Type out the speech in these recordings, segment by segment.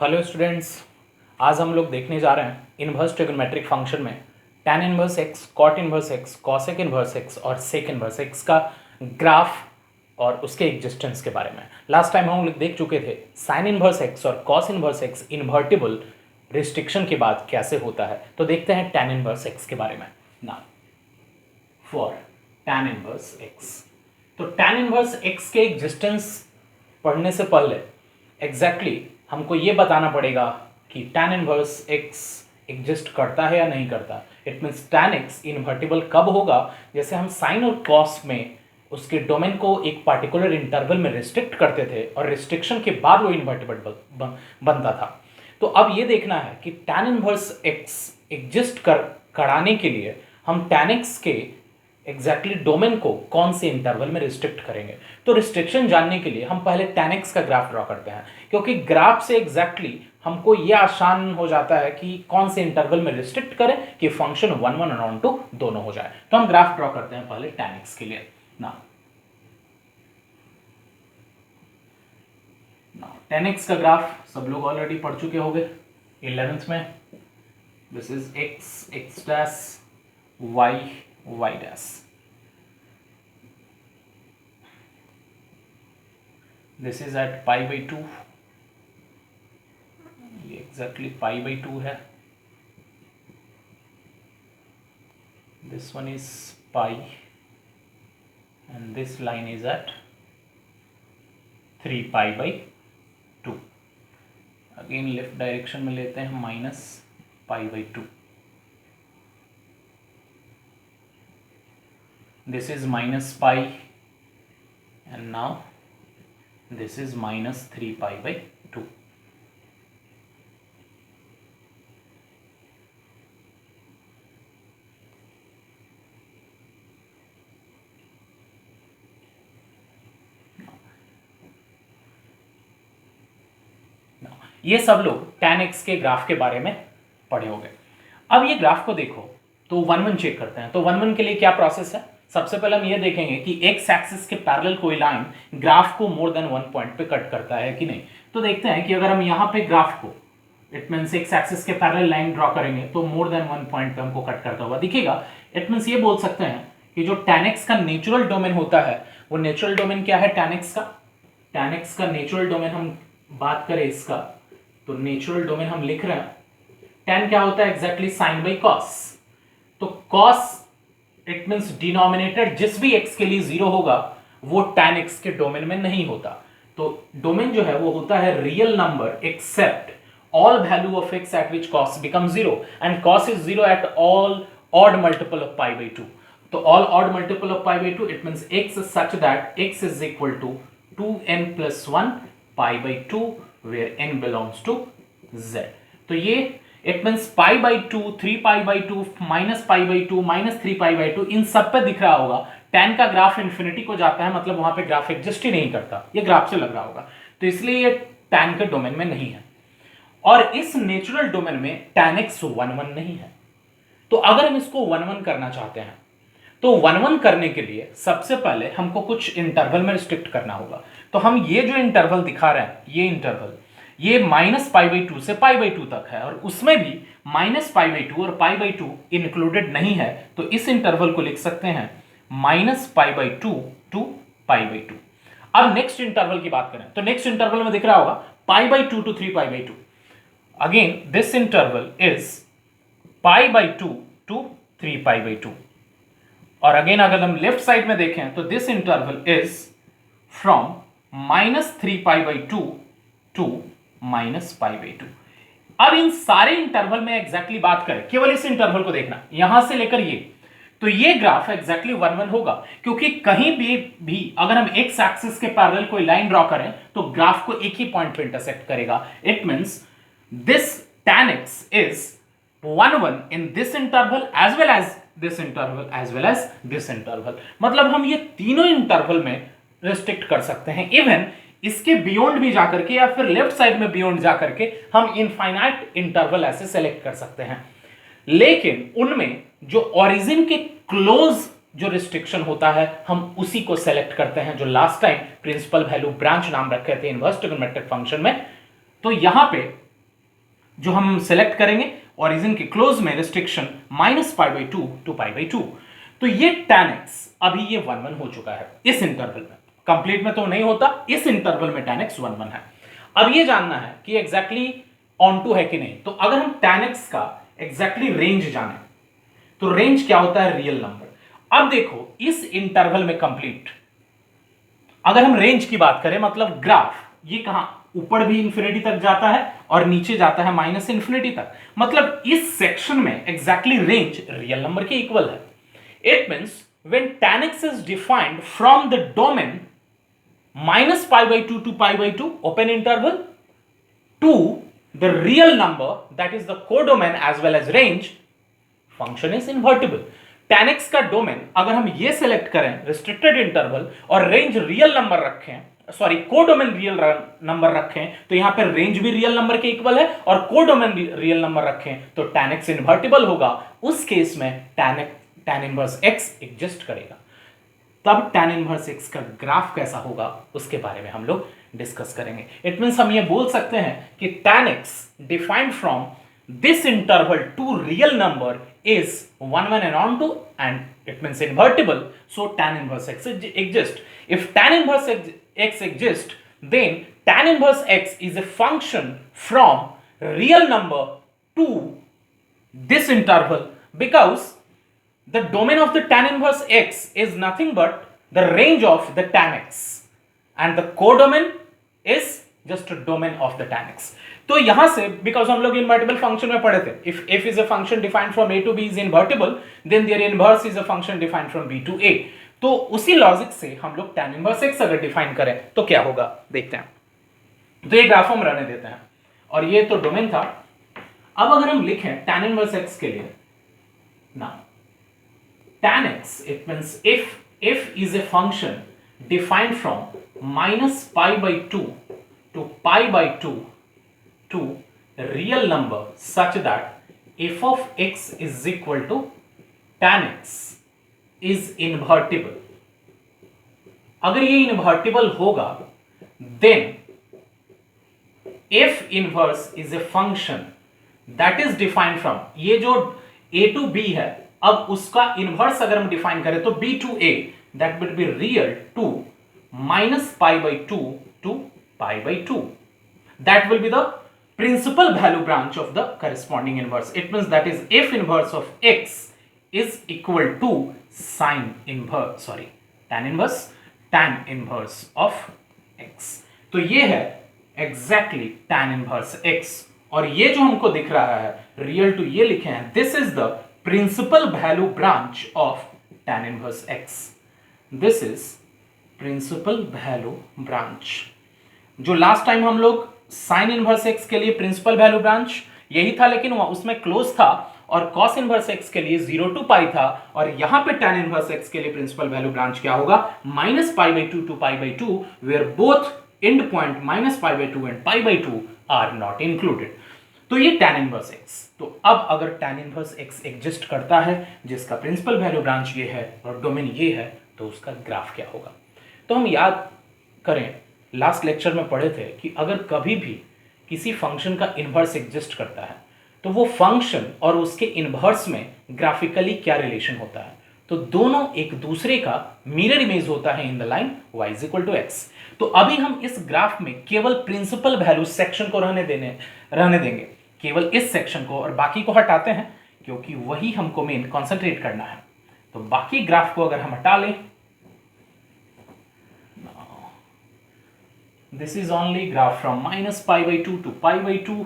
Hello students, आज हम लोग देखने जा रहे हैं इन्वर्स ट्रिग्नोमेट्रिक फंक्शन में tan inverse x, cot inverse x, cosec inverse x और sec इन्वर्स x का ग्राफ और उसके एग्जिस्टेंस के बारे में। लास्ट टाइम हम लोग देख चुके थे sin इन्वर्स x और cos inverse x invertible restriction के बाद कैसे होता है। तो देखते हैं tan इन्वर्स x के बारे में। ना फॉर tan इन्वर्स x, तो tan इन्वर्स x के एग्जिस्टेंस पढ़ने से पहले एग्जैक्टली हमको ये बताना पड़ेगा कि tan इनवर्स x एग्जिस्ट करता है या नहीं करता। It means tan x invertible कब होगा, जैसे हम साइन और कॉस में उसके डोमेन को एक पार्टिकुलर इंटरवल में रिस्ट्रिक्ट करते थे और रिस्ट्रिक्शन के बाद वो इन्वर्टिबल बनता था। तो अब ये देखना है कि tan इनवर्स x एग्जिस्ट कराने के लिए हम tan x के एग्जैक्टली डोमेन को कौन से इंटरवल में रिस्ट्रिक्ट करेंगे। तो रिस्ट्रिक्शन जानने के लिए हम पहले tan x का ग्राफ ड्रॉ करते हैं, क्योंकि ग्राफ से एग्जैक्टली हमको यह आसान हो जाता है कि कौन से इंटरवल में रिस्ट्रिक्ट करें कि फंक्शन 1 1 और 2 दोनों हो जाए। तो हम ग्राफ ड्रॉ करते हैं पहले tan x के लिए। ना tan x का ग्राफ सब लोग ऑलरेडी पढ़ चुके होंगे 11th में। This is x dash y dash. This is at pi by 2, ये एग्जैक्टली पाई बाई 2 है। This one is pi and this line is at 3 pi by 2। Again left direction में लेते हैं minus pi by 2। This is minus pi and now this is minus 3 pi by 2. ये सब लोग tan x के graph के बारे में पढ़े होंगे। अब ये ग्राफ को देखो तो 1 1 चेक करते हैं। तो 1 1 के लिए क्या प्रोसेस है, सबसे पहले हम ये देखेंगे कि एक्स एक्सिस के पैरेलल कोई लाइन ग्राफ को मोर देन 1 पॉइंट पे कट करता है कि नहीं। तो देखते हैं कि अगर हम यहाँ पे ग्राफ को इट मीन्स एक्स एक्सिस के पैरेलल लाइन ड्रॉ करेंगे तो मोर देन 1 पॉइंट पे हमको कट करता हुआ दिखेगा। इट मीन्स ये बोल सकते हैं कि जो tan x का नेचुरल डोमेन होता है, वो नेचुरल डोमेन क्या है tan x का। tan x का नेचुरल डोमेन हम बात करें इसका, तो नेचुरल डोमेन हम लिख रहे हैं tan क्या होता है एग्जैक्टली साइन बाई कॉस। तो कॉस इट मीन्स डिनोमिनेटर जिस भी x के लिए 0 होगा वो tan x के डोमेन में नहीं होता। तो डोमेन जो है वो होता है real number accept all value of x eight which cos becomes 0 and cos is 0 at all odd multiple of pi by 2। तो all odd multiple of pi by 2 it means x such that x is equal to 2n plus 1 pi by 2 where n belongs to z। तो ये it means pi by 2, 3 pi by 2, minus pi by 2, minus 3 pi by 2, इन सब पे दिख रहा होगा tan का graph infinity को जाता है, मतलब वहां पे ग्राफ एग्जिस्ट ही नहीं करता। ये ग्राफ से लग रहा होगा, तो इसलिए ये tan के डोमेन में नहीं है। और इस नेचुरल डोमेन में tan x 1 1 नहीं है। तो अगर हम इसको 1 1 करना चाहते हैं तो 1 1 करने के लिए सबसे पहले हमको कुछ इंटरवल में रिस्ट्रिक्ट करना होगा। तो हम ये जो इंटरवल दिखा रहे हैं, ये इंटरवल ये माइनस पाई बाई 2 से पाई बाई 2 तक है, और उसमें भी माइनस पाई बाई 2 और पाई बाई 2 इंक्लूडेड नहीं है। तो इस इंटरवल को लिख सकते हैं minus pi by 2 to pi by 2। अब नेक्स्ट इंटरवल की बात करें तो नेक्स्ट इंटरवल में दिख रहा होगा pi by 2 to 3 pi by 2। Again this interval is pi by 2 to 3 pi by 2। और अगेन अगर हम लेफ्ट साइड में देखें तो this interval is from minus 3 pi by 2 to minus pi by 2। अब इन सारे इंटरवल में एग्जैक्टली बात करें, केवल इस इंटरवल को देखना यहां से लेकर ये, तो ये ग्राफ एग्जैक्टली 1 1 होगा, क्योंकि कहीं भी अगर हम एक्स एक्सिस के पैरेलल कोई लाइन ड्रॉ करें तो ग्राफ को एक ही पॉइंट पे इंटरसेक्ट करेगा। It means this tan x is 1 1 in this interval as well as this interval as well as this interval। मतलब हम ये तीनों इंटरवल में रिस्ट्रिक्ट कर सकते हैं। इवन इसके बियॉन्ड भी जाकर के या फिर लेफ्ट साइड में बियॉन्ड जाकर के हम इनफाइनाइट इंटरवल ऐसे सेलेक्ट कर सकते हैं। लेकिन उनमें जो ओरिजिन के क्लोज जो रिस्ट्रिक्शन होता है हम उसी को सेलेक्ट करते हैं, जो last time principal value branch नाम रखे थे इन्वर्स ट्रिग्नोमेट्रिक फंक्शन में। तो यहां पे जो हम सेलेक्ट करेंगे ओरिजिन के क्लोज में रिस्ट्रिक्शन -π/2 to π/2। तो ये tan x अभी ये 1 1 हो चुका है इस इंटरवल में, कंप्लीट में तो नहीं होता, इस इंटरवल में tan x 1 1 है। अब ये जानना है कि एग्जैक्टली ऑन टू है कि नहीं। तो अगर हम tan x का एग्जैक्टली रेंज जाने तो रेंज क्या होता है, रियल नंबर। अब देखो इस इंटरवल में कंप्लीट अगर हम रेंज की बात करें, मतलब ग्राफ ये कहां ऊपर भी इंफिनिटी तक जाता है और नीचे जाता है माइनस इंफिनिटी तक, मतलब इस सेक्शन में एग्जैक्टली रेंज रियल नंबर के इक्वल है। It means when tan x is defined from the domain -π/2 to π/2 open interval to the real number that is the codomain as well as range, function is invertible। tan x का domain अगर हम ये select करें restricted interval और range real number रखें, sorry codomain real number रखें, तो यहां पर रेंज भी रियल नंबर के इक्वल है और कोडोमेन रियल नंबर रखें तो tan x इन्वर्टिबल होगा। उस केस में tan इनवर्स x एग्जिस्ट करेगा। तब tan इनवर्स x का ग्राफ कैसा होगा उसके बारे में हम लोग डिस्कस करेंगे। इट मींस हम ये बोल सकते हैं कि tan x defined from this interval to real number is 1 1 and on to, and it means invertible, so tan inverse x exists। If tan inverse x exists, then tan inverse x is a function from real number to this interval, because the domain of the tan inverse x is nothing but the range of the tan x and the codomain is just a domain of the tan x। तो यहां से because हम लोग invertible function में पढ़े थे, if f is a function defined from a to b is invertible then their inverse is a function defined from b to a। तो उसी लॉजिक से हम लोग tan इनवर्स x अगर डिफाइन करें तो क्या होगा देखते हैं। तो ये ग्राफ हम रहने देते हैं और ये तो डोमेन था। अब अगर हम लिखें tan इनवर्स x के लिए ना, tan x it means if f is a function defined from -π/2 to π/2 to real number such that f of x is equal to tan x is invertible। अगर ये इन्वर्टिबल होगा then f inverse is a function that is defined from, ये जो a to b है अब उसका inverse अगर हम डिफाइन करें तो b to a that would be real to -π/2 to π/2, that will be the principal value branch of the corresponding inverse। It means that is f inverse of x is equal to tan inverse of x। तो ये है exactly tan inverse x, और ये जो हमको दिख रहा है रियल टू ये लिखे हैं, this is the principal value branch of tan inverse x। this is principal value branch। जो लास्ट टाइम हम लोग साइन इनवर्स एक्स के लिए प्रिंसिपल वैल्यू ब्रांच यही था, लेकिन उसमें क्लोज था, और कॉस इनवर्स एक्स के लिए 0 to पाई था, और यहां पे tan इनवर्स एक्स के लिए प्रिंसिपल वैल्यू ब्रांच क्या होगा -π/2 to π/2 where both end point -π/2 and π/2 are not included। तो ये tan इनवर्स एक्स। तो अब अगर tan इनवर्स एक्स एग्जिस्ट करता है जिसका प्रिंसिपल वैल्यू ब्रांच ये है और डोमेन ये है, तो उसका ग्राफ क्या होगा। तो हम याद करें लास्ट लेक्चर में पढ़े थे कि अगर कभी भी किसी फंक्शन का इन्वर्स एग्जिस्ट करता है तो वो फंक्शन और उसके इन्वर्स में ग्राफिकली क्या रिलेशन होता है, तो दोनों एक दूसरे का मिरर इमेज होता है इन द लाइन y = x। तो अभी हम इस ग्राफ में केवल प्रिंसिपल वैल्यू सेक्शन को रहने देंगे, केवल इस सेक्शन को, और बाकी को हटाते हैं क्योंकि वही हमको मेन कॉन्सेंट्रेट करना है। तो बाकी ग्राफ को अगर हम हटा लें, this is only graph from -π/2 to π/2,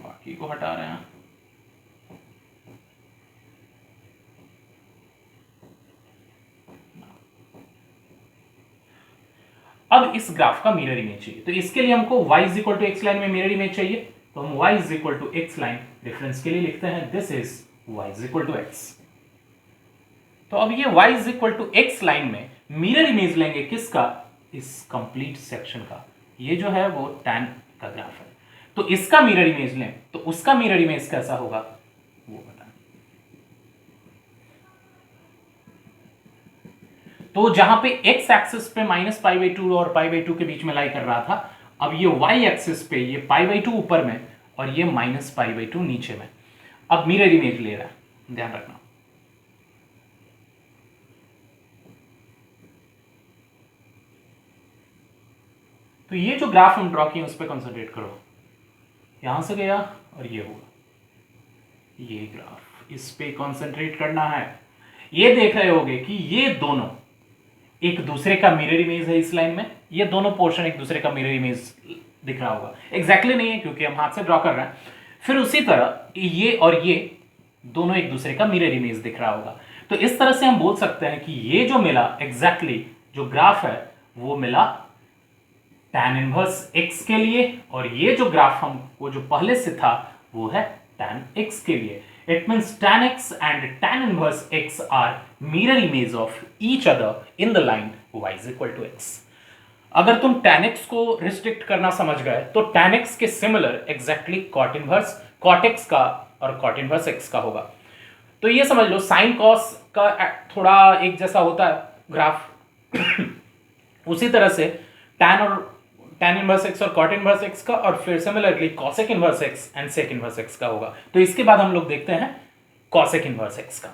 बाकी को हटा रहे हैं। अब इस ग्राफ का मिरर इमेज चाहिए, तो इसके लिए हमको y = x लाइन में मिरर इमेज चाहिए, तो हम y = x लाइन रेफरेंस के लिए लिखते हैं दिस इज y = x। तो अब ये y = x लाइन में मिरर इमेज लेंगे किसका, इस कंप्लीट सेक्शन का। ये जो है वो tan का ग्राफ है, तो इसका मिरर इमेज लें तो उसका मिरर इमेज कैसा होगा वो बताएं। तो जहां पे x एक्सिस पे -π/2 और π/2 के बीच में लाई कर रहा था, अब ये वाई एक्सिस पे ये π/2 ऊपर में और ये -π/2 नीचे में। अब मिरर इमेज ले रहा है, ध्यान रखना। तो ये जो ग्राफ हम ड्रॉ किए उस पर कंसंट्रेट करो। यहां से गया और ये हुआ, ये ग्राफ, इस पे कंसंट्रेट करना है। ये देख रहे होगे कि ये दोनों एक दूसरे का मिरर इमेज है इस लाइन में, ये दोनों पोर्शन एक दूसरे का मिरर इमेज दिख रहा होगा। एग्जैक्टली नहीं है क्योंकि हम हाथ से ड्रॉ कर रहे हैं। फिर उसी तरह ये और ये दोनों एक दूसरे का मिरर इमेज दिख रहा होगा। तो इस तरह से हम बोल सकते हैं कि ये जो मिला एग्जैक्टली जो ग्राफ है वो मिला tan इनवर्स x के लिए, और ये जो ग्राफ हम वो जो पहले से था वो है tan x के लिए। It means tan x and tan inverse x are mirror image of each other in the line y is equal to x। अगर तुम tan x को रिस्ट्रिक्ट करना समझ गए तो tan x के similar exactly cot inverse cot x का और cot इनवर्स x का होगा। तो ये समझ लो sin cos का थोड़ा एक जैसा होता है ग्राफ उसी तरह से tan इनवर्स x और cot इनवर्स x का, और फिर similarly cosec inverse x and sec inverse x का होगा। तो इसके बाद हम लोग देखते हैं cosec इनवर्स x का।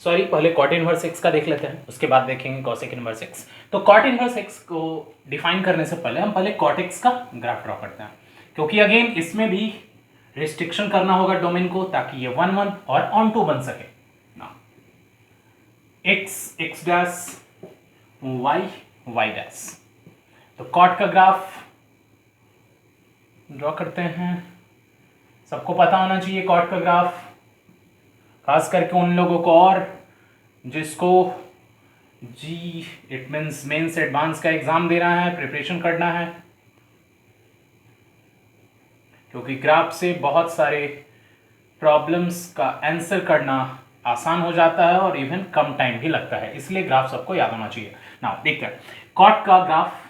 सॉरी, पहले cot इनवर्स x का देख लेते हैं, उसके बाद देखेंगे cosec इनवर्स x। तो cot इनवर्स x को डिफाइन करने से पहले हम पहले cot x का ग्राफ ड्रॉ करते हैं, क्योंकि अगेन इसमें भी रिस्ट्रिक्शन करना होगा डोमेन को ताकि ये 1 1 और ऑन टू बन सके ना। x dash y dash. तो कॉट का ग्राफ ड्रॉ करते हैं। सबको पता होना चाहिए कॉट का ग्राफ, खास करके उन लोगों को और जिसको जी इट मीन्स मेंस एडवांस का एग्जाम दे रहा है, प्रिपरेशन करना है, क्योंकि ग्राफ से बहुत सारे प्रॉब्लम्स का आंसर करना आसान हो जाता है और इवन कम टाइम भी लगता है, इसलिए ग्राफ सबको याद होना चाहिए। नाउ देखते हैं कॉट का ग्राफ।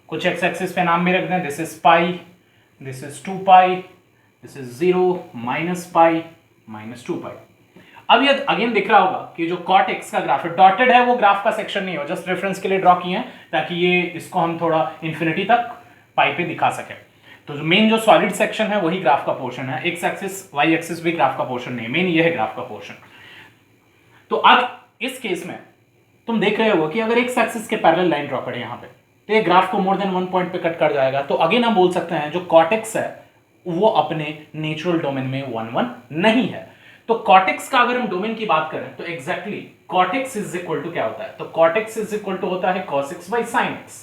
कुछ एक्स एक्सिस पे नाम भी रख दें, this is pi, this is 2 pi, this is 0 minus pi minus 2 पाई। अब ये अगेन दिख रहा होगा कि जो cot x का ग्राफ है डॉटेड है, वो ग्राफ का सेक्शन नहीं हो, जस्ट रेफरेंस के लिए ड्रॉ किए हैं ताकि ये इसको हम थोड़ा इंफिनिटी तक पाई पे दिखा सके। तो जो मेन जो सॉलिड सेक्शन है वही ग्राफ का पोर्शन है, एक्स एक्सिस वाई एक्सिस भी ग्राफ का पोर्शन नहीं, मेन ये है ग्राफ का पोर्शन। तो अब इस केस में तुम देख रहे हो कि अगर एक्स एक्सिस के पैरेलल लाइन ड्रॉ करें यहाँ पे तो ये ग्राफ को मोर देन 1 पॉइंट पे कट कर जाएगा। तो अगेन हम बोल सकते हैं जो cot x है वो अपने नेचुरल डोमेन में 1 1 नहीं है। तो cot x का अगर हम डोमेन की बात करें तो exactly cot x is equal to क्या होता है, तो cot x is equal to होता है cos x by sin x।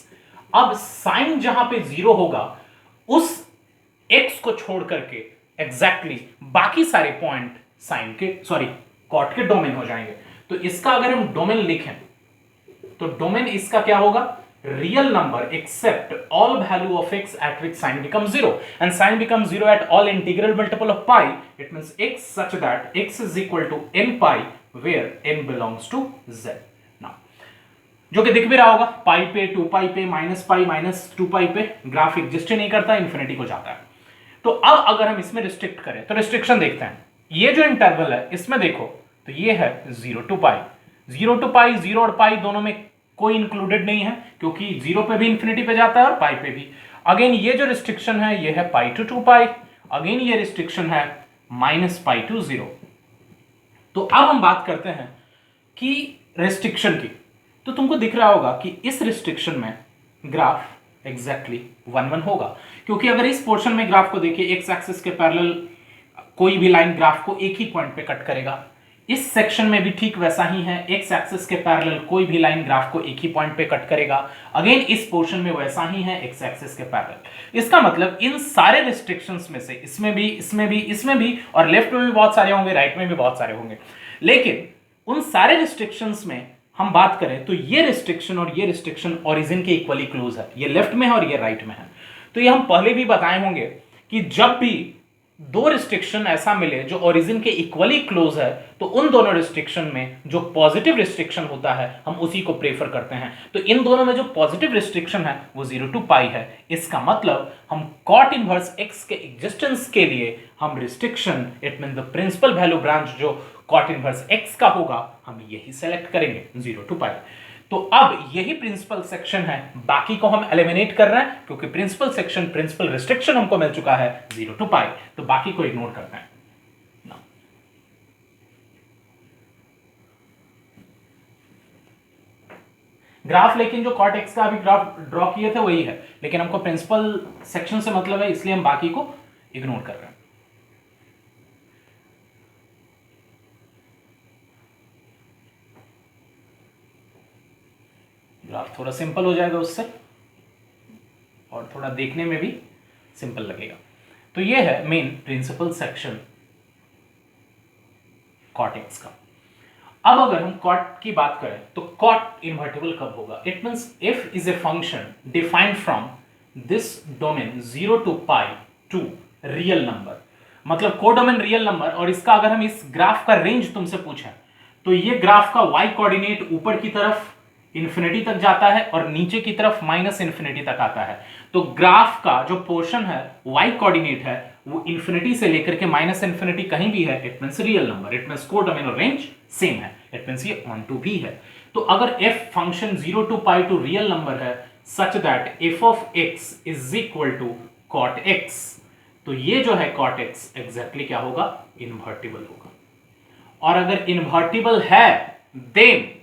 अब sin जहां पे 0 होगा उस x को छोड़ करके एग्जैक्टली बाकी सारे पॉइंट sin के cot के डोमेन हो जाएंगे। तो इसका अगर हम डोमेन लिखें तो डोमेन इसका क्या होगा, real number except all value of x at which sin becomes 0, and sin becomes 0 at all integral multiple of pi. It means x such that x is equal to n pi where n belongs to z। now जो कि दिख भी रहा होगा पाई पे, 2 पाई पे, minus pi minus 2 पाई पे graph exist ही नहीं करता, इन्फिनिटी को जाता है। तो अब अगर हम इसमें रिस्ट्रिक्ट करें तो रिस्ट्रिक्शन देखते हैं। ये जो इंटरवल है इसमें देखो तो ये है 0 to पाई, 0 to पाई, 0 और पाई दोनों में कोई इंक्लूडेड नहीं है क्योंकि 0 पे भी इंफिनिटी पे जाता है और पाई पे भी। अगेन ये जो रिस्ट्रिक्शन है ये है पाई टू 2 पाई, अगेन ये रिस्ट्रिक्शन है माइनस पाई टू 0। तो अब हम बात करते हैं कि रिस्ट्रिक्शन की। तो तुमको दिख रहा होगा कि इस रिस्ट्रिक्शन में ग्राफ एग्जैक्टली 1 1 होगा, क्योंकि अगर इस पोर्शन में ग्राफ को देखिए एक्स एक्सिस के पैरेलल कोई भी लाइन ग्राफ को एक ही पॉइंट पे कट करेगा। इस सेक्शन में भी ठीक वैसा ही है, एक्स एक्सिस के पैरेलल कोई भी लाइन ग्राफ को एक ही पॉइंट पे कट करेगा। अगेन इस पोर्शन में वैसा ही है एक्स एक्सिस के पैरेलल। इसका मतलब इन सारे रिस्ट्रिक्शंस में से इसमें भी, इसमें भी, इसमें भी, और लेफ्ट में भी बहुत सारे होंगे, राइट में भी बहुत सारे होंगे, लेकिन उन सारे रिस्ट्रिक्शंस में हम बात करें तो ये रिस्ट्रिक्शन और ये रिस्ट्रिक्शन ओरिजिन के इक्वली क्लोज है, ये लेफ्ट में है और ये राइट में है। तो ये हम पहले भी बताए होंगे कि जब भी दो रिस्ट्रिक्शन ऐसा मिले जो ओरिजिन के इक्वली क्लोज है, तो उन दोनों रिस्ट्रिक्शन में जो पॉजिटिव रिस्ट्रिक्शन होता है हम उसी को प्रेफर करते हैं। तो इन दोनों में जो पॉजिटिव रिस्ट्रिक्शन है वो 0 to पाई है। इसका मतलब हम कॉट इनवर्स x के एग्जिस्टेंस के लिए हम restriction, it mean the principal value branch जो कॉट इनवर्स x का होगा, हम यही सेलेक्ट करेंगे 0 to पाई। तो अब यही प्रिंसिपल सेक्शन है, बाकी को हम एलिमिनेट कर रहे हैं क्योंकि प्रिंसिपल सेक्शन, प्रिंसिपल रिस्ट्रिक्शन हमको मिल चुका है 0 to पाई, तो बाकी को इग्नोर करते हैं। ग्राफ लेकिन जो कॉट एक्स का अभी ग्राफ ड्रॉ किए थे वही है, लेकिन हमको प्रिंसिपल सेक्शन से मतलब है, इसलिए हम बाकी को इग्नोर कर रहे हैं। ग्राफ थोड़ा सिंपल हो जाएगा उससे, और थोड़ा देखने में भी सिंपल लगेगा। तो ये है main principal section cot x का। अब अगर हम कॉट की बात करें तो कॉट इन्वर्टिबल कब होगा? It means if is a function defined from this domain 0 to pi to real number, मतलब कोडोमेन रियल नंबर, और इसका अगर हम इस ग्राफ का रेंज तुमसे पूछें तो ये ग्राफ का y कोऑर्डिनेट ऊपर की तरफ इंफिनिटी तक जाता है और नीचे की तरफ माइनस इंफिनिटी तक आता है। तो ग्राफ का जो पोर्शन है y कोऑर्डिनेट है वो इंफिनिटी से लेकर के माइनस इंफिनिटी कहीं भी है, it means real number, it means codomain और रेंज सेम है, इट मींस ये ऑन टू भी है। तो अगर f function 0 to pi to real number है such that f of x is equal to cot x, तो ये जो है cot x एग्जैक्टली क्या होगा? इन्वर्टिबल होगा। और अगर इन्वर्टिबल है then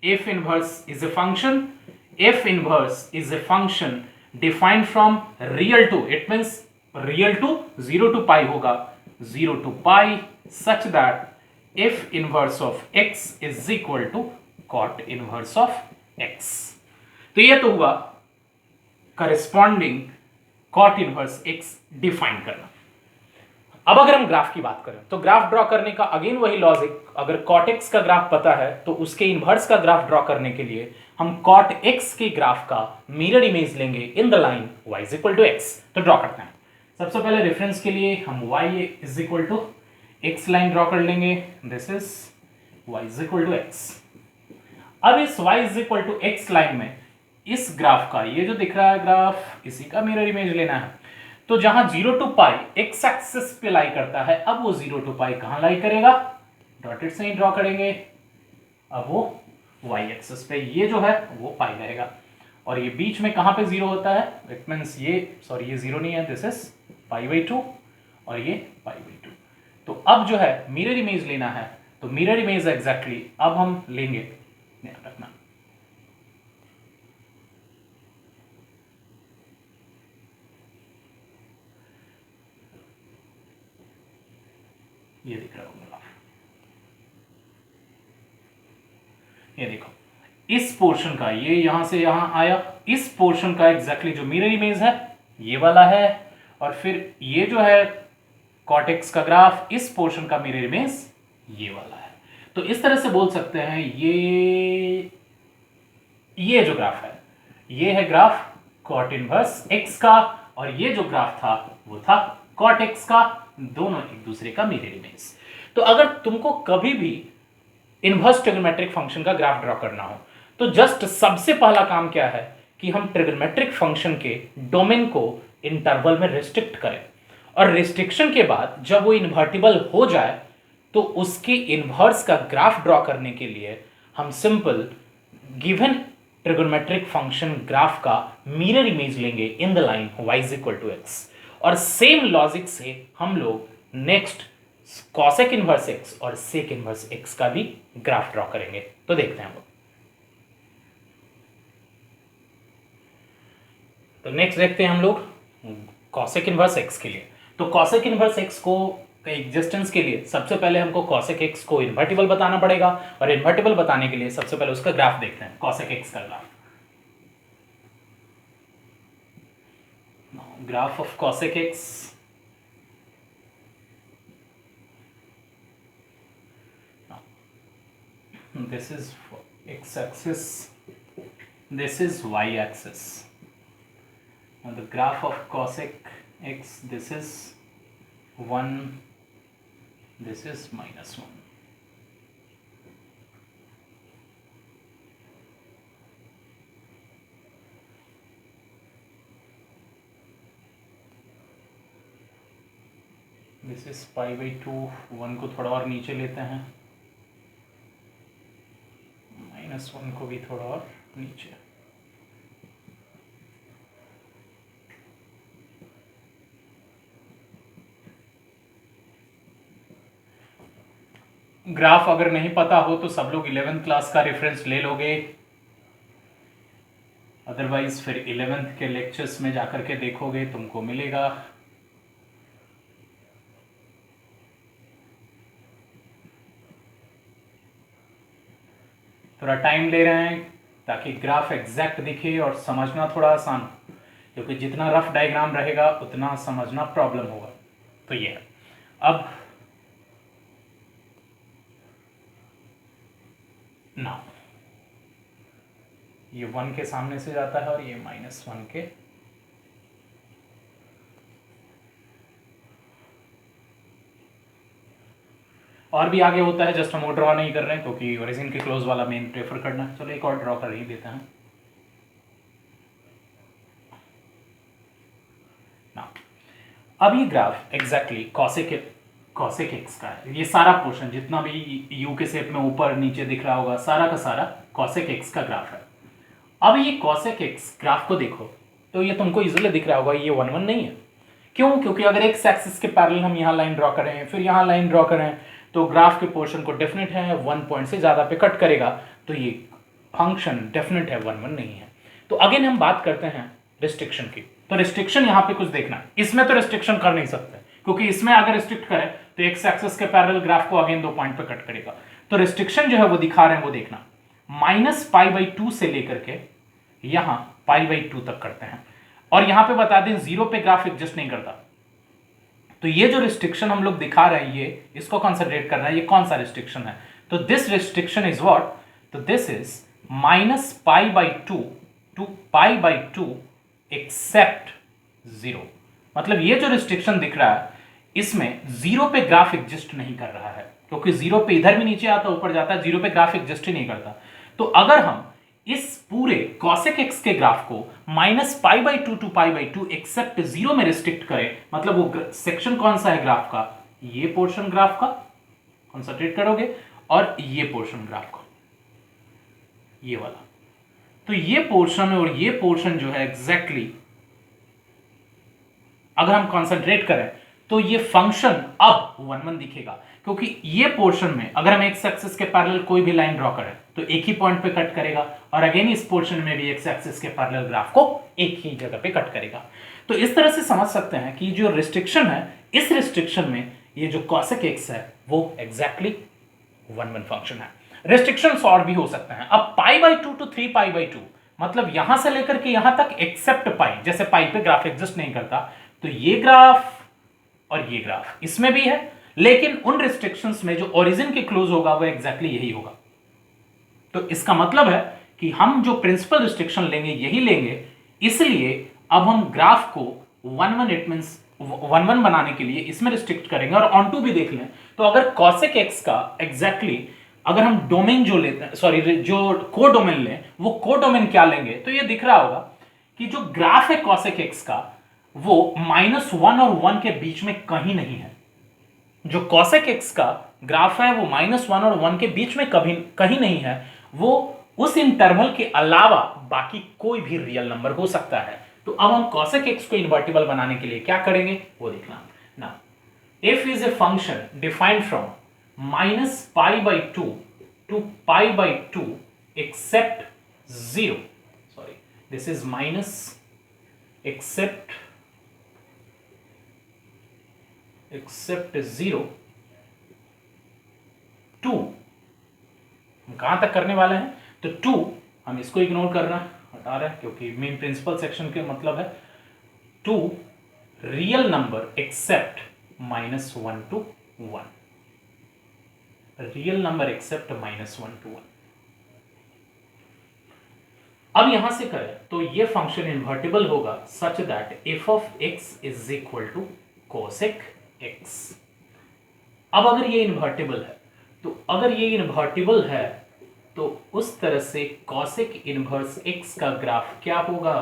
f inverse is a function, f inverse is a function defined from real to, it means real to 0 to pi होगा, 0 to pi such that f inverse of x is equal to cot inverse of x। तो ये तो हुआ corresponding cot inverse x define करना। अब अगर हम graph की बात करें तो ग्राफ ड्रॉ करने का अगेन वही लॉजिक, अगर कॉट एक्स का ग्राफ पता है तो उसके इनवर्स का ग्राफ ड्रॉ करने के लिए हम कॉट एक्स के ग्राफ का मिरर इमेज लेंगे in the line y is equal to x. तो ड्रॉ करते हैं। सबसे पहले रेफरेंस के लिए हम y is equal to x line draw कर लेंगे, this is y is equal to x. अब इस y is equal to x line में इस ग्राफ का, ये जो दिख रहा है ग्राफ, इसी का मिरर इमेज लेना है। तो जहां 0 to पाई एक्स एक्सिस पे लाई करता है, अब वो 0 to पाई कहां लाई करेगा? डॉटेड से ही ड्रॉ करेंगे। अब वो y एक्सिस पे ये जो है वो पाई रहेगा, और ये बीच में कहां पे 0 होता है? इट मींस ये, सॉरी ये 0 नहीं है, दिस इज π/2 और ये π/2। तो अब जो है मिरर इमेज लेना है, तो मिरर इमेज एग्जैक्टली अब हम लेंगे, ध्यान रखना, ये दिख रहा होगा, ये देखो इस पोर्शन का, ये यहां से यहां आया, इस पोर्शन का एग्जैक्टली जो मिरर इमेज है ये वाला है, और फिर ये जो है कॉट एक्स का ग्राफ, इस पोर्शन का मिरर इमेज ये वाला है। तो इस तरह से बोल सकते हैं ये जो ग्राफ है ये है ग्राफ कॉट इनवर्स एक्स का, और ये जो ग्राफ था वो था कॉट एक्स का, दोनों एक दूसरे का मिरर इमेज। तो अगर तुमको कभी भी इनवर्स ट्रिग्नोमेट्रिक फंक्शन का ग्राफ ड्रॉ करना हो तो जस्ट सबसे पहला काम क्या है कि हम ट्रिग्नोमेट्रिक फंक्शन के डोमेन को इंटरवल में रिस्ट्रिक्ट करें, और रिस्ट्रिक्शन के बाद जब वो इन्वर्टिबल हो जाए तो उसके इनवर्स का ग्राफ ड्रॉ करने के लिए हम simple given trigonometric function graph का मिरर इमेज लेंगे in the line y is equal to x, और सेम लॉजिक से हम लोग नेक्स्ट कॉसेक इनवर्स x और सेक इनवर्स x का भी ग्राफ ड्रॉ करेंगे। तो देखते हैं वो। तो नेक्स्ट देखते हैं हम लोग कॉसेक इनवर्स x के लिए। तो कॉसेक इनवर्स x को एग्जिस्टेंस के लिए सबसे पहले हमको कॉसेक x को इन्वर्टिबल बताना पड़ेगा, और इन्वर्टिबल बताने के लिए सबसे पहले उसका ग्राफ देखते हैं, कॉसेक x का graph of cosec x, this is x axis, this is y axis, and the graph of cosec x, this is 1, this is -1. This is π/2, 1 को थोड़ा और नीचे लेते हैं, -1 को भी थोड़ा और नीचे। ग्राफ अगर नहीं पता हो तो सब लोग 11th क्लास का रेफरेंस ले लोगे, अदरवाइज फिर 11th के लेक्चर्स में जाकर के देखोगे, तुमको मिलेगा। थोड़ा टाइम ले रहे हैं ताकि ग्राफ एग्जैक्ट दिखे और समझना थोड़ा आसान हो, क्योंकि जितना रफ डायग्राम रहेगा उतना समझना प्रॉब्लम होगा। तो ये है। अब ना ये 1 के सामने से जाता है और ये -1 के, और भी आगे होता है, जस्ट हम वो ड्रॉ नहीं कर रहे हैं क्योंकि ओरिजिन के क्लोज वाला मेन प्रेफर करना है। चलो एक और ड्रॉ कर ही देते हैं ना। अब ये ग्राफ एग्जैक्टली कॉसेक एक्स का है। ये सारा पोर्शन जितना भी यू के शेप में ऊपर नीचे दिख रहा होगा, सारा का सारा कॉसेक एक्स का ग्राफ है। अब ये कॉसेक एक्स ग्राफ को देखो तो ये तुमको इजीली दिख रहा होगा, ये 1, 1 नहीं है। क्यों? क्योंकि अगर एक्स एक्सिस के पैरेलल हम यहाँ लाइन ड्रॉ करें, फिर यहाँ लाइन ड्रॉ करें, तो ग्राफ के पोर्शन को डेफिनेट है 1 पॉइंट से ज़्यादा पे कट करेगा, तो ये फंक्शन डेफिनेट है 1, 1 नहीं है। तो अगेन हम बात करते हैं रिस्ट्रिक्शन की। तो रिस्ट्रिक्शन यहाँ पे कुछ देखना, इसमें तो रिस्ट्रिक्शन कर नहीं सकते क्योंकि इसमें अगर रिस्ट्रिक्ट करें तो एक्स एक्सिस के पैरेलल ग्राफ को अगेन 2 पॉइंट पे कट करेगा। तो रिस्ट्रिक्शन जो है वो दिखा रहे हैं, वो देखना -π/2 से लेकर के यहां π/2 तक करते हैं। और यहां पे बता दें 0 पे ग्राफ एग्जिस्ट नहीं करता। तो ये जो रिस्ट्रिक्शन हम लोग दिखा रहे हैं, ये इसको कंसिडरेट करना है। ये कौन सा रिस्ट्रिक्शन है? तो दिस रिस्ट्रिक्शन इज व्हाट? तो दिस इज -π/2 टू π/2 एक्सेप्ट 0। मतलब ये जो रिस्ट्रिक्शन दिख रहा है इसमें 0 पे ग्राफ एग्जिस्ट नहीं कर रहा है, क्योंकि 0 पे इधर भी नीचे आता ऊपर जाता है, 0 पे ग्राफ एग्जिस्ट ही नहीं करता। तो अगर हम इस पूरे कॉसेक एक्स के ग्राफ को -π/2 टू π/2 एक्सेप्ट 0 में रिस्ट्रिक्ट करें, मतलब वो सेक्शन कौन सा है ग्राफ का? ये पोर्शन ग्राफ का कंसंट्रेट करोगे और ये पोर्शन ग्राफ का, ये वाला। तो ये पोर्शन और ये पोर्शन जो है एग्जैक्टली अगर हम कंसंट्रेट करें तो ये फंक्शन अब 1, 1 दिखेगा, क्योंकि ये पोर्शन में अगर हम एक्स एक्सिस के पैरेलल कोई भी लाइन ड्रॉ करें तो एक ही पॉइंट पे कट करेगा, और अगेन इस पोर्शन में भी एक्स एक्सिस के पैरेलल ग्राफ को एक ही जगह पे कट करेगा। तो इस तरह से समझ सकते हैं कि जो रिस्ट्रिक्शन है, इस रिस्ट्रिक्शन में ये जो कॉसेक एक्स है वो एग्जैक्टली 1, 1 फंक्शन है। रिस्ट्रिक्शंस और भी हो सकते हैं। अब π/2 टू 3π/2 मतलब यहां से लेकर के यहां तक एक्सेप्ट पाई, जैसे पाई पे ग्राफ एग्जिस्ट नहीं करता, तो ये ग्राफ और ये ग्राफ इसमें भी है, लेकिन उन रिस्ट्रिक्शंस में जो ओरिजिन के क्लोज होगा वो एग्जैक्टली यही होगा। तो इसका मतलब है कि हम जो प्रिंसिपल रिस्ट्रिक्शन लेंगे यही लेंगे, इसलिए अब हम ग्राफ को 1, 1 इट मींस 1, 1 बनाने के लिए इसमें रिस्ट्रिक्ट करेंगे। और ऑन टू भी देख लें तो अगर कॉसेक एक्स का एग्जैक्टली अगर हम डोमेन जो लेते हैं, सॉरी जो को डोमेन लें, वो को डोमेन क्या लेंगे, तो ये दिख रहा होगा कि जो ग्राफ है कॉसेक एक्स का वो -1 और 1 के बीच में कहीं नहीं है। जो कॉसेक एक्स का ग्राफ है वो -1 और 1 के बीच में कहीं नहीं है, वो उस इंटरवल के अलावा बाकी कोई भी रियल नंबर हो सकता है। तो अब हम कॉसेक एक्स को इन्वर्टिबल बनाने के लिए क्या करेंगे वो देखना ना। If is a function defined from -π/2 to π/2 except 0, sorry this is minus except 0 2, हम कहां तक करने वाले हैं? तो 2 हम इसको इग्नोर कर रहे हैं, हटा रहे हैं, क्योंकि मेन प्रिंसिपल सेक्शन के मतलब है 2 real number except -1 to 1, real number except -1 to 1। अब यहां से करें तो ये फंक्शन इन्वर्टिबल होगा such that f of x is equal to cosec x। अब अगर ये इन्वर्टिबल है, तो अगर ये इन्वर्टिबल है तो उस तरह से कॉसेक इनवर्स x का ग्राफ क्या होगा,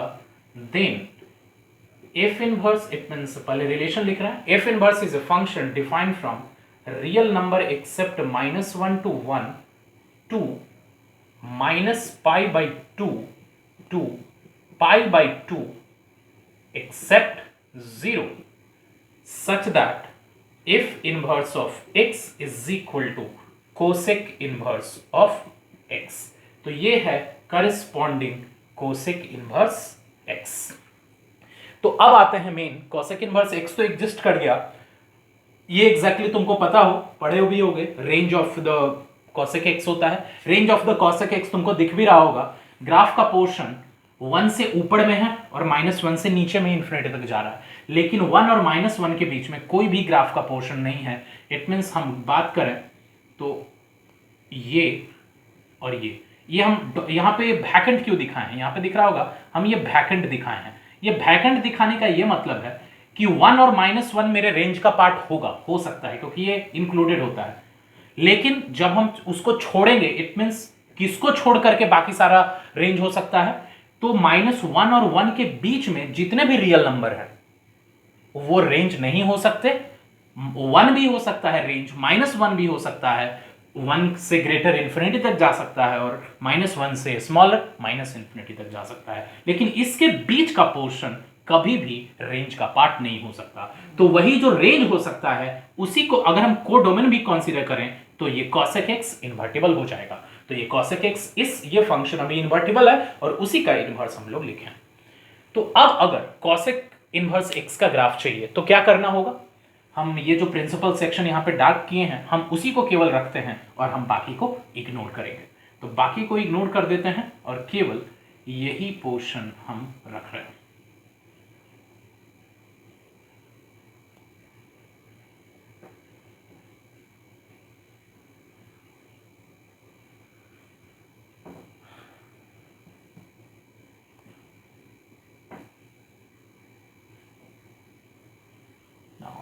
then f inverse, it means पहले रिलेशन लिख रहा है, f inverse is a function defined from real number except -1 to 1 to -π/2 to π/2 except 0 such that f inverse of x is equal to cosec inverse of x। तो ये है corresponding cosec inverse x। तो अब आते हैं main cosec inverse x तो exist कर गया, ये एग्जैक्टली तुमको पता हो, पढ़े भी होगे, range of the cosec x होता है, range of the cosec x तुमको दिख भी रहा होगा, ग्राफ का पोर्शन 1 से ऊपर में है और -1 से नीचे में इंफिनिटी तक जा रहा है, लेकिन 1 और -1 के बीच में कोई भी ग्राफ का पोर्शन नहीं है। इट मींस हम बात करें तो ये और ये हम यहाँ पे वैकेंट क्यों दिखाए हैं, यहाँ पे दिख रहा होगा, हम ये वैकेंट दिखाए हैं। ये वैकेंट दिखाने का ये मतलब है कि 1 और -1 मेरे रेंज का पार्ट होगा, हो सकता है, क्योंकि ये इंक्लूडेड होता है, लेकिन जब हम उसको छोड़ेंगे, इट मींस किसको छोड़ करके बाकी सारा रेंज हो सकता है, तो -1 और 1 के बीच में जितने भी रियल नंबर है वो रेंज नहीं हो सकते। 1 भी हो सकता है रेंज, -1 भी हो सकता है, 1 से ग्रेटर इंफिनिटी तक जा सकता है, और -1 से स्मॉलर -इंफिनिटी तक जा सकता है, लेकिन इसके बीच का पोर्शन कभी भी रेंज का पार्ट नहीं हो सकता। तो वही जो रेंज हो सकता है उसी को अगर हम कोडोमेन भी कंसीडर करें तो ये cosec x इन्वर्टिबल हो जाएगा। तो ये cosec x ये फंक्शन अभी इन्वर्टिबल है और उसी का इन्वर्स हम लोग लिखें। तो अब अगर cosec इन्वर्स x का ग्राफ चाहिए तो क्या करना होगा, हम ये जो प्रिंसिपल सेक्शन यहाँ पे डार्क किए हैं हम उसी को केवल रखते हैं और हम बाकी को इग्नोर करेंगे। तो बाकी को इग्नोर कर देते हैं और केवल यही पोर्शन हम रख रहे हैं।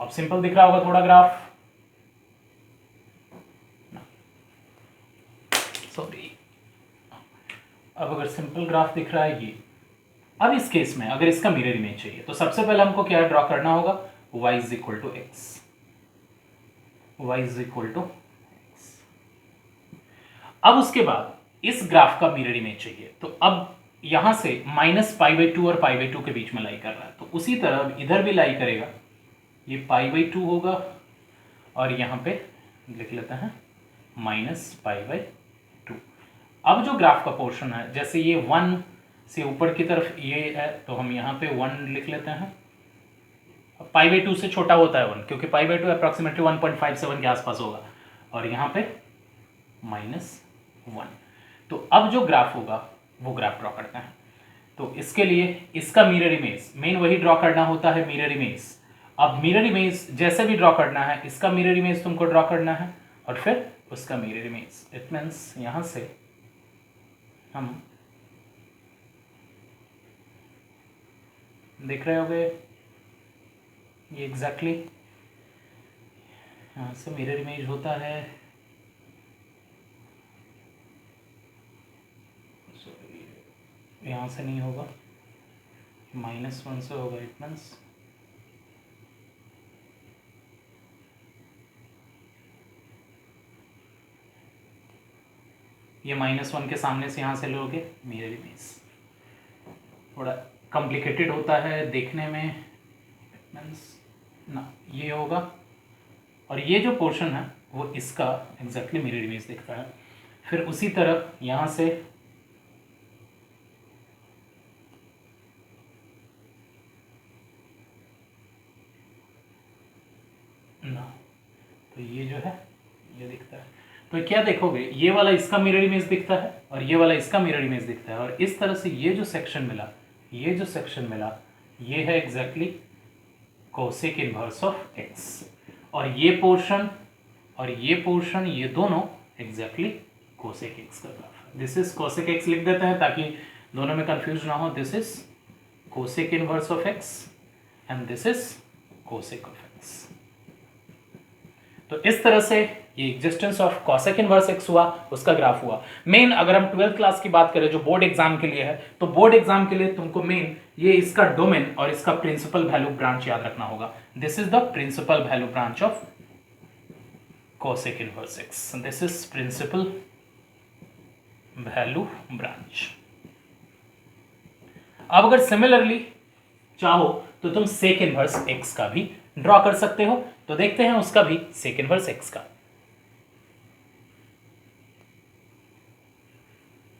अब सिंपल दिख रहा होगा थोड़ा ग्राफ, सॉरी, अब अगर सिंपल ग्राफ दिख रहा है ये, अब इस केस में अगर इसका मिरर इमेज चाहिए तो सबसे पहले हमको क्या ड्रॉ करना होगा, y is equal to x, y is equal to x। अब उसके बाद इस ग्राफ का मिरर इमेज चाहिए, तो अब यहां से -π/2 और π/2 के बीच में लाई कर रहा है, तो उसी तरह इधर भी लाई करेगा, ये π/2 होगा और यहाँ पे लिख लेते हैं -π/2। अब जो ग्राफ का पोर्शन है, जैसे ये 1 से ऊपर की तरफ ये है तो हम यहाँ पे 1 लिख लेते हैं, π/2 से छोटा होता है 1, क्योंकि π/2 अप्रॉक्सीमेटली 1.57 के आसपास होगा, और यहाँ पे -1। तो अब जो ग्राफ होगा वो ग्राफ ड्रॉ करते हैं। तो इसके लिए इसका मिरर इमेज मेन वही ड्रॉ करना होता है, मिरर इमेज। अब मिरर इमेज जैसे भी ड्रॉ करना है, इसका मिरर इमेज तुमको ड्रॉ करना है और फिर उसका मिरर इमेज। इट मींस यहां से हम देख रहे होंगे ये एग्जैक्टली यहां से मिरर इमेज होता है, यहां से नहीं होगा, -1 से होगा। इट मींस ये -1 के सामने से यहाँ से लोगे मिरर इमेज। थोड़ा कॉम्प्लिकेटेड होता है देखने में, मीन्स ना ये होगा, और ये जो पोर्शन है वो इसका एग्जैक्टली मिरर इमेज दिखता है। फिर उसी तरह यहाँ से ना, तो ये जो है ये दिखता है। तो क्या देखोगे, ये वाला इसका मिरर इमेज दिखता है और ये वाला इसका मिरर इमेज दिखता है, और इस तरह से ये जो सेक्शन मिला, ये जो सेक्शन मिला, ये है exactly cosec inverse of x, और ये पोर्शन और ये पोर्शन, ये दोनों एग्जैक्टली कोसेक x का ग्राफ है। दिस इज कोसेक x लिख देते हैं ताकि दोनों में कंफ्यूज ना हो। This is cosec inverse of x and this is cosec of x। तो इस तरह से ये existence of cosec inverse x हुआ, उसका ग्राफ हुआ। मेन अगर हम 12th क्लास की बात करें जो बोर्ड एग्जाम के लिए है, तो बोर्ड एग्जाम के लिए तुमको मेन ये इसका डोमेन और इसका प्रिंसिपल वैल्यू ब्रांच याद रखना होगा। This is the principal value branch of cosec inverse x, this is principal value branch. अब अगर सिमिलरली चाहो तो तुम सेक इनवर्स एक्स का भी ड्रॉ कर सकते हो, तो देखते हैं उसका भी सेक इनवर्स एक्स का।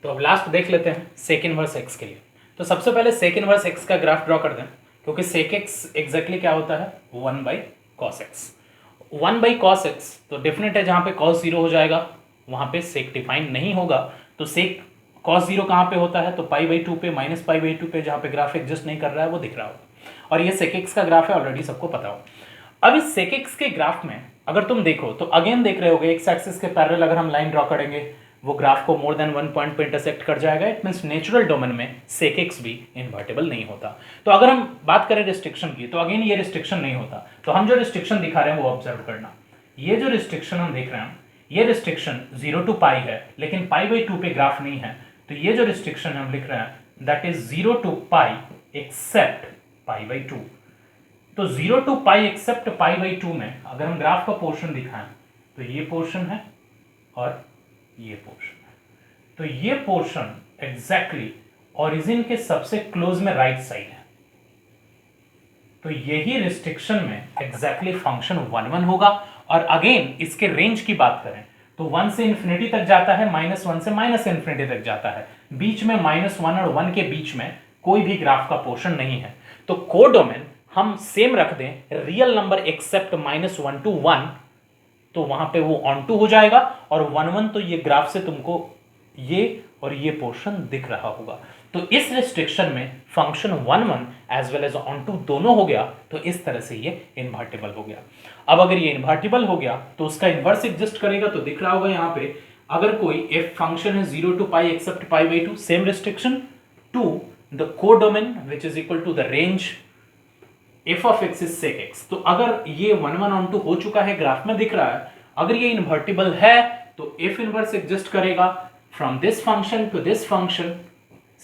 तो अब लास्ट देख लेते हैं सेक इनवर्स एक्स के लिए। तो सबसे पहले सेक इनवर्स एक्स का ग्राफ ड्रॉ कर दें, क्योंकि सेक एक्स एग्जैक्टली क्या होता है 1/cos x। 1/cos x तो डेफिनेट है, जहां पे cos 0 हो जाएगा वहां पे सेक डिफाइन नहीं होगा। तो सेक cos 0 कहां पे होता है, तो π/2 पे, -π/2 पे, जहां पे ग्राफ एग्जिस्ट नहीं कर रहा है वो दिख रहा होगा। और ये सेक एक्स का ग्राफ है, ऑलरेडी सबको पता हो। अब इस सेक एक्स के ग्राफ में अगर तुम देखो तो अगेन देख रहे होगे एक्स एक्सिस के पैरेलल अगर हम लाइन ड्रॉ करेंगे वो ग्राफ को मोर देन वन पॉइंट पे इंटरसेक्ट कर जाएगा। इट मींस नेचुरल डोमेन में सेक एक्स भी इन्वर्टेबल नहीं होता। तो अगर हम बात करें रिस्ट्रिक्शन की, तो अगेन ये रिस्ट्रिक्शन नहीं होता। तो हम जो रिस्ट्रिक्शन दिखा रहे हैं वो ऑब्जर्व करना। ये जो रिस्ट्रिक्शन हम देख रहे हैं, ये रिस्ट्रिक्शन 0 to π है, लेकिन π/2 पे ग्राफ नहीं है। तो ये जो रिस्ट्रिक्शन हम लिख रहे हैं दैट इज 0 to π एक्सेप्ट π/2। तो 0 to π एक्सेप्ट π/2 में अगर हम ग्राफ का पोर्शन दिखाएं तो ये पोर्शन है और ये पोर्शन है। तो ये पोर्शन एग्जैक्टली ओरिजिन के सबसे क्लोज में राइट साइड है। तो यही रिस्ट्रिक्शन में एग्जैक्टली फंक्शन 1 होगा। और अगेन इसके रेंज की बात करें तो 1 से इंफिनिटी तक जाता है, -1 से -इंफिनिटी तक जाता है। बीच में -1 और 1 के बीच में कोई भी ग्राफ का पोर्शन नहीं है। तो कोडोमेन हम सेम रख दें, रियल नंबर एक्सेप्ट -1 to 1, तो वहां पे वो ऑन टू हो जाएगा। और 1 तो ये ग्राफ से तुमको ये और ये पोर्शन दिख रहा होगा। तो इस रिस्ट्रिक्शन में function 1 as well as onto दोनों हो गया। तो इस तरह से ये इन्वर्टिबल हो गया। अब अगर ये इन्वर्टिबल हो गया तो उसका इन्वर्स एग्जिस्ट करेगा। तो दिख रहा होगा यहाँ पे अगर कोई एफ फंक्शन है 0 to π except π/2, same restriction to the codomain which is equal to the range f of x is sec x। तो अगर ये 1 ऑन टू हो चुका है, ग्राफ में दिख रहा है, अगर ये इन्वर्टिबल है तो f इनवर्स एग्जिस्ट करेगा from this function to this function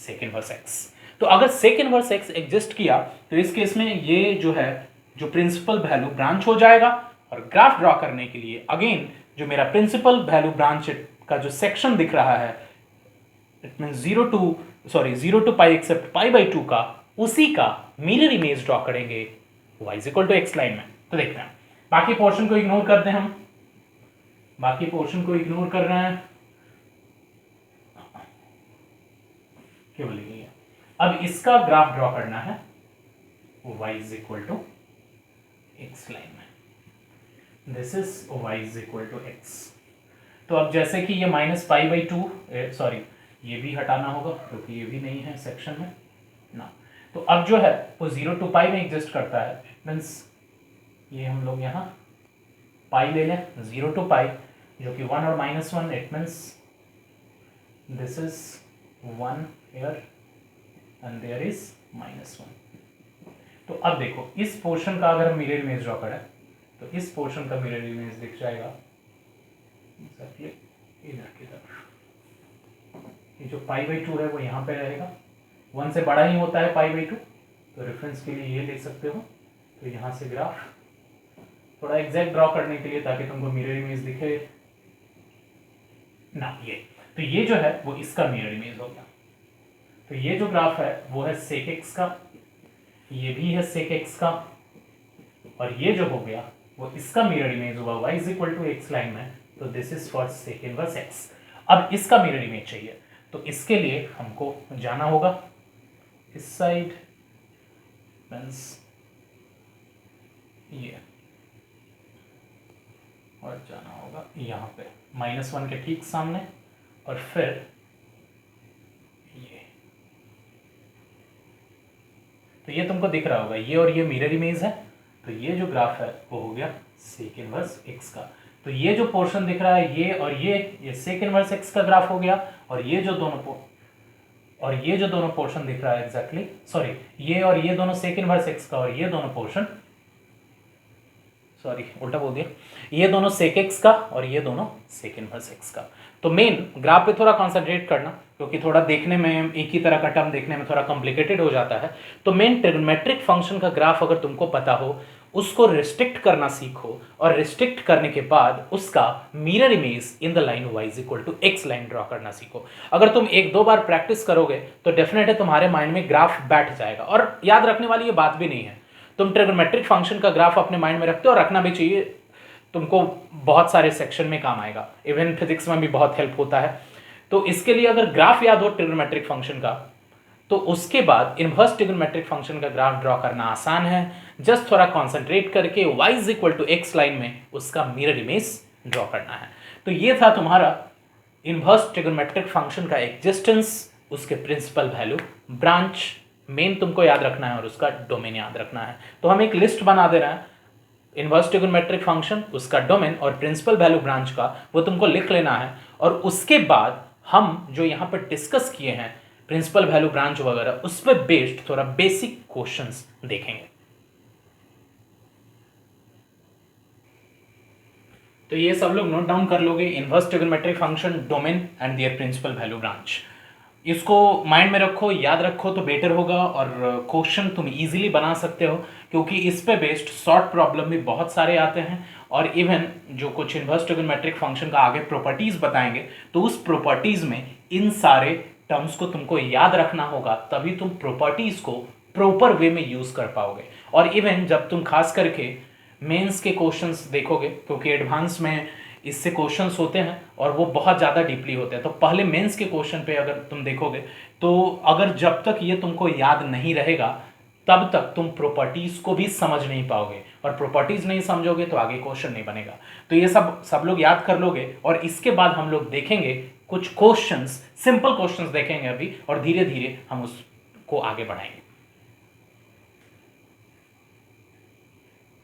sec inverse x। तो अगर sec इनवर्स x एग्जिस्ट किया तो इस केस में ये जो है जो प्रिंसिपल वैल्यू ब्रांच हो जाएगा। और ग्राफ ड्रॉ करने के लिए अगेन जो मेरा प्रिंसिपल वैल्यू ब्रांच का जो सेक्शन दिख रहा है, इट मीन 0 to π एक्सेप्ट π/2 का, उसी का मिरर इमेज ड्रॉ करेंगे y = x लाइन में। तो देखते हैं, बाकी पोर्शन को इग्नोर करते हैं हम, बाकी पोर्शन को इग्नोर कर रहे हैं, केवल ये। अब इसका ग्राफ ड्रॉ करना है y = x लाइन में। This is y = x। तो अब जैसे कि ये -π/2, सॉरी ये भी हटाना होगा क्योंकि ये भी नहीं है सेक्शन में ना। तो अब जो है वो 0 to π में एग्जिस्ट करता है। मीन्स ये हम लोग यहाँ पाई ले लें 0 to π, जो कि 1 और -1, it means this is 1 here and there is -1। तो अब देखो इस पोर्शन का अगर हम मिरर इमेज ड्रॉ करें तो इस पोर्शन का मिरर इमेज दिख जाएगा एग्जैक्टली इधर की तरफ। ये जो π/2 है वो यहाँ पे रहेगा, 1 से बड़ा ही होता है π/2। तो रेफरेंस के लिए ये ले सकते हो। तो यहाँ से ग्राफ थोड़ा एग्जैक्ट ड्रॉ करने के लिए ताकि तुमको मिरर इमेज दिखे ना, ये तो ये जो है वो इसका मिरर इमेज हो गया। तो ये जो ग्राफ है वो है sec x का, ये भी है sec x का, और ये जो हो गया वो इसका मिरर इमेज हुआ y = x लाइन में। तो this is for sec inverse x। अब इसका मिरर इमेज चाहिए तो इसके लिए हमको जाना होगा इस साइड, मींस ये, और जाना होगा यहाँ पे -1 के ठीक सामने, और फिर ये। तो ये तुमको दिख रहा होगा ये और ये मिरर इमेज है। तो ये जो ग्राफ है वो हो गया sec इनवर्स x का। तो ये जो पोर्शन दिख रहा है ये और ये sec इनवर्स x का ग्राफ हो गया। और ये जो दोनों पोर्शन दिख रहा है एग्जैक्टली, सॉरी ये और ये दोनों sec इनवर्स x का, और ये दोनों पोर्शन सॉरी उल्टा बोल दिया, ये दोनों सेक एक्स का और ये दोनों सेक इनवर्स एक्स का। तो मेन ग्राफ पे थोड़ा कॉन्सेंट्रेट करना, क्योंकि थोड़ा देखने में एक ही तरह का टर्म देखने में थोड़ा कॉम्प्लिकेटेड हो जाता है। तो मेन ट्रिग्नोमेट्रिक फंक्शन का ग्राफ अगर तुमको पता हो, उसको रिस्ट्रिक्ट करना सीखो, और रिस्ट्रिक्ट करने के बाद उसका mirror image in the line y is equal to x line draw करना सीखो। अगर तुम एक दो बार प्रैक्टिस करोगे तो डेफिनेटली तुम्हारे माइंड में ग्राफ बैठ जाएगा। और याद रखने वाली ये बात भी नहीं है, तुम ट्रिग्नोमेट्रिक फंक्शन का ग्राफ अपने माइंड में रखते हो, और रखना भी चाहिए, तुमको बहुत सारे सेक्शन में काम आएगा, इवन फिजिक्स में भी बहुत हेल्प होता है। तो इसके लिए अगर ग्राफ याद हो ट्रिग्नोमेट्रिक फंक्शन का, तो उसके बाद इनवर्स ट्रिग्नोमेट्रिक फंक्शन का ग्राफ ड्रॉ करना आसान है। जस्ट थोड़ा कॉन्सेंट्रेट करके y is equal to x line में उसका मिरर इमेज ड्रॉ करना है। तो ये था तुम्हारा इनवर्स ट्रिग्नोमेट्रिक फंक्शन का एग्जिस्टेंस, उसके प्रिंसिपल वैल्यू, ब्रांच मेन तुमको याद रखना है, और उसका डोमेन याद रखना है। तो हम एक लिस्ट बना दे रहे हैं, इनवर्स ट्रिग्नोमेट्रिक फंक्शन, उसका डोमेन और प्रिंसिपल वैल्यू ब्रांच का, वो तुमको लिख लेना है। और उसके बाद हम जो यहाँ पर डिस्कस किए हैं प्रिंसिपल वैल्यू ब्रांच वगैरह, उस पर बेस्ड थोड़ा बेसिक क्वेश्चंस देखेंगे। तो ये सब लोग नोट डाउन कर लोगे, inverse trigonometric function, domain and their principal value branch. इसको माइंड में रखो, याद रखो तो बेटर होगा, और क्वेश्चन तुम इजीली बना सकते हो, क्योंकि इस पे बेस्ड शॉर्ट प्रॉब्लम भी बहुत सारे आते हैं। और इवन जो कुछ इनवर्स ट्रिग्नोमेट्रिक फंक्शन का आगे प्रॉपर्टीज बताएंगे, तो उस प्रॉपर्टीज में इन सारे टर्म्स को तुमको याद रखना होगा, तभी तुम प्रॉपर्टीज को प्रॉपर वे में यूज कर पाओगे। और इवन जब तुम खास करके मेंस के क्वेश्चंस देखोगे, क्योंकि एडवांस में इससे क्वेश्चंस होते हैं और वो बहुत ज़्यादा डीपली होते हैं, तो पहले मेंस के क्वेश्चन पे अगर तुम देखोगे, तो अगर जब तक ये तुमको याद नहीं रहेगा तब तक तुम प्रॉपर्टीज को भी समझ नहीं पाओगे, और प्रॉपर्टीज नहीं समझोगे तो आगे क्वेश्चन नहीं बनेगा। तो ये सब लोग याद कर लोगे, और इसके बाद हम लोग देखेंगे कुछ क्वेश्चंस, सिंपल क्वेश्चंस देखेंगे अभी, और धीरे धीरे हम उसको आगे बढ़ाएंगे।